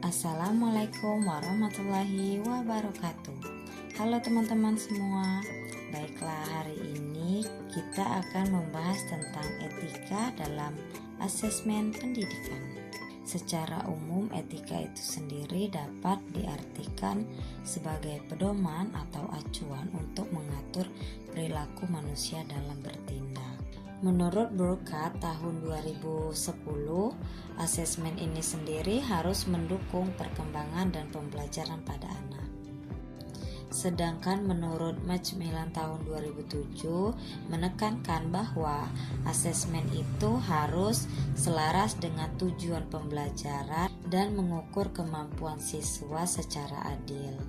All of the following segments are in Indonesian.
Assalamualaikum warahmatullahi wabarakatuh. Halo teman-teman semua. Baiklah, hari ini kita akan membahas tentang etika dalam asesmen pendidikan. Secara umum, etika itu sendiri dapat diartikan sebagai pedoman atau acuan untuk mengatur perilaku manusia dalam bertindak. Menurut Burkhardt tahun 2010, asesmen ini sendiri harus mendukung perkembangan dan pembelajaran pada anak. Sedangkan menurut Macmillan tahun 2007 menekankan bahwa asesmen itu harus selaras dengan tujuan pembelajaran dan mengukur kemampuan siswa secara adil.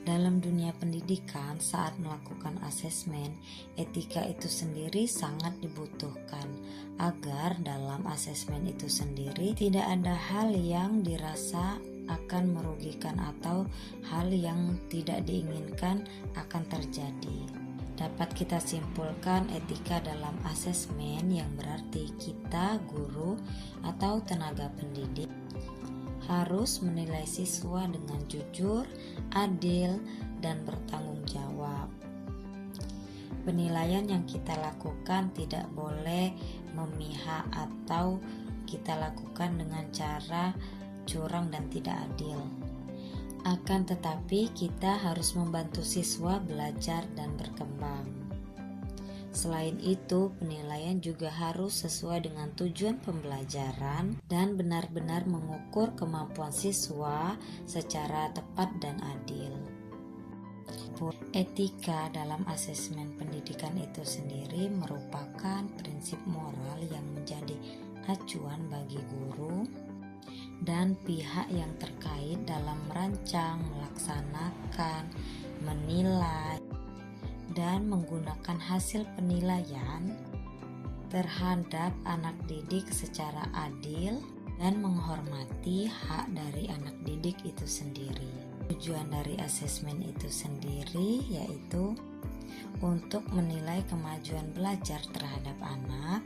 Dalam dunia pendidikan, saat melakukan asesmen, etika itu sendiri sangat dibutuhkan agar dalam asesmen itu sendiri tidak ada hal yang dirasa akan merugikan atau hal yang tidak diinginkan akan terjadi. Dapat kita simpulkan etika dalam asesmen yang berarti kita, guru, atau tenaga pendidik harus menilai siswa dengan jujur, adil, dan bertanggung jawab. Penilaian yang kita lakukan tidak boleh memihak atau kita lakukan dengan cara curang dan tidak adil. Akan tetapi kita harus membantu siswa belajar dan berkembang. Selain itu, penilaian juga harus sesuai dengan tujuan pembelajaran dan benar-benar mengukur kemampuan siswa secara tepat dan adil. Etika dalam asesmen pendidikan itu sendiri merupakan prinsip moral yang menjadi acuan bagi guru dan pihak yang terkait dalam merancang, melaksanakan, menilai, dan menggunakan hasil penilaian terhadap anak didik secara adil dan menghormati hak dari anak didik itu sendiri. Tujuan dari asesmen itu sendiri yaitu untuk menilai kemajuan belajar terhadap anak,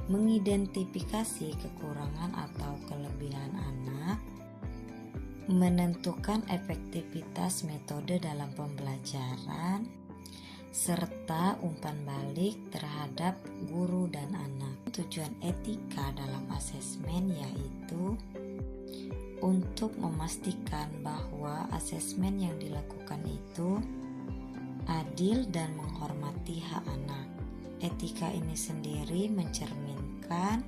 mengidentifikasi kekurangan atau kelebihan anak, menentukan efektivitas metode dalam pembelajaran, serta umpan balik terhadap guru dan anak. Tujuan etika dalam asesmen yaitu untuk memastikan bahwa asesmen yang dilakukan itu adil dan menghormati hak anak. Etika ini sendiri mencerminkan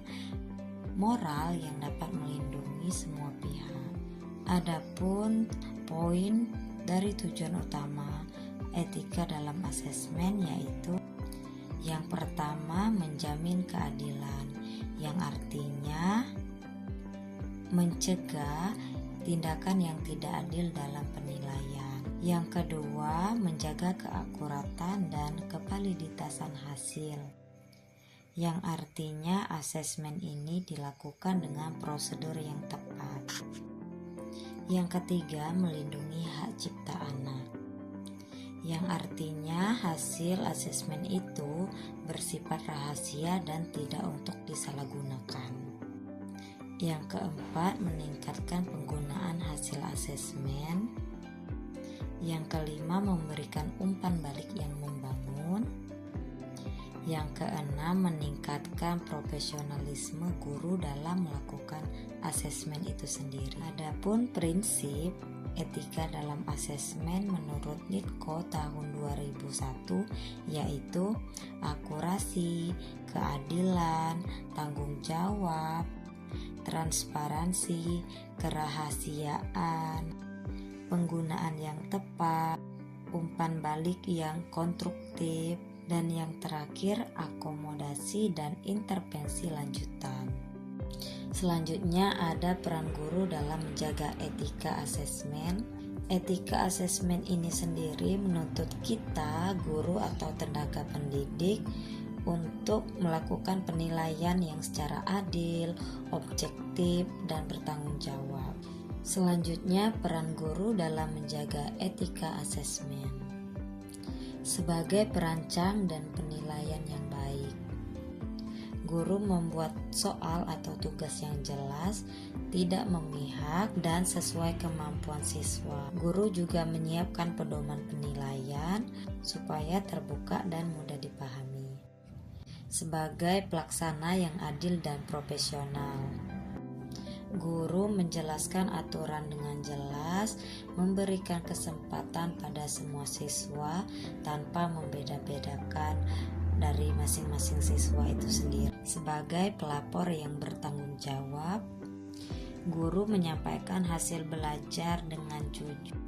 moral yang dapat melindungi semua pihak. Adapun poin dari tujuan utama etika dalam asesmen yaitu yang pertama, menjamin keadilan, yang artinya mencegah tindakan yang tidak adil dalam penilaian. Yang kedua, menjaga keakuratan dan kevaliditasan hasil, yang artinya asesmen ini dilakukan dengan prosedur yang tepat. Yang ketiga, melindungi hak cipta anak, yang artinya hasil asesmen itu bersifat rahasia dan tidak untuk disalahgunakan. Yang keempat, meningkatkan penggunaan hasil asesmen. Yang kelima, memberikan umpan balik yang membangun. Yang keenam, meningkatkan profesionalisme guru dalam melakukan asesmen itu sendiri. Adapun prinsip etika dalam asesmen menurut Nitko tahun 2001 yaitu akurasi, keadilan, tanggung jawab, transparansi, kerahasiaan, penggunaan yang tepat, umpan balik yang konstruktif, dan yang terakhir akomodasi dan intervensi lanjutan. Selanjutnya ada peran guru dalam menjaga etika asesmen. Etika asesmen ini sendiri menuntut kita, guru atau tenaga pendidik, untuk melakukan penilaian yang secara adil, objektif, dan bertanggung jawab. Selanjutnya, peran guru dalam menjaga etika asesmen. Sebagai perancang dan penilaian yang baik, guru membuat soal atau tugas yang jelas tidak memihak, dan sesuai kemampuan siswa. Guru juga menyiapkan pedoman penilaian supaya terbuka dan mudah dipahami. Sebagai pelaksana yang adil dan profesional, guru menjelaskan aturan dengan jelas, memberikan kesempatan pada semua siswa tanpa membeda-bedakan dari masing-masing siswa itu sendiri. Sebagai pelapor yang bertanggung jawab, guru menyampaikan hasil belajar dengan jujur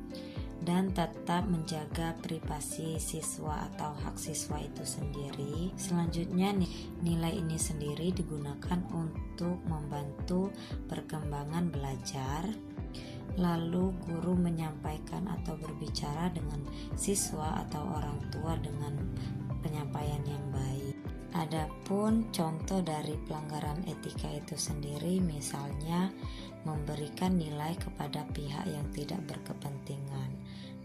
dan tetap menjaga privasi siswa atau hak siswa itu sendiri. Selanjutnya, nilai ini sendiri digunakan untuk membantu perkembangan belajar. Lalu guru menyampaikan atau berbicara dengan siswa atau orang tua dengan penyampaian yang baik. Adapun contoh dari pelanggaran etika itu sendiri, misalnya memberikan nilai kepada pihak yang tidak berkepentingan.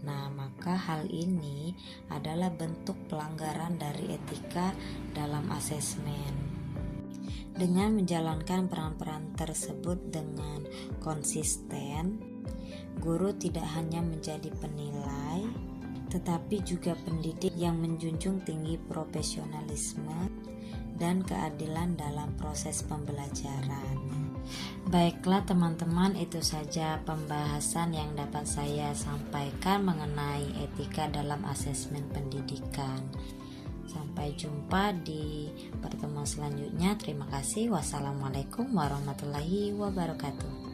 Nah, maka hal ini adalah bentuk pelanggaran dari etika dalam asesmen. Dengan menjalankan peran-peran tersebut dengan konsisten, guru tidak hanya menjadi penilai, tetapi juga pendidik yang menjunjung tinggi profesionalisme dan keadilan dalam proses pembelajaran. Baiklah teman-teman, itu saja pembahasan yang dapat saya sampaikan mengenai etika dalam asesmen pendidikan. Sampai jumpa di pertemuan selanjutnya. Terima kasih. Wassalamualaikum warahmatullahi wabarakatuh.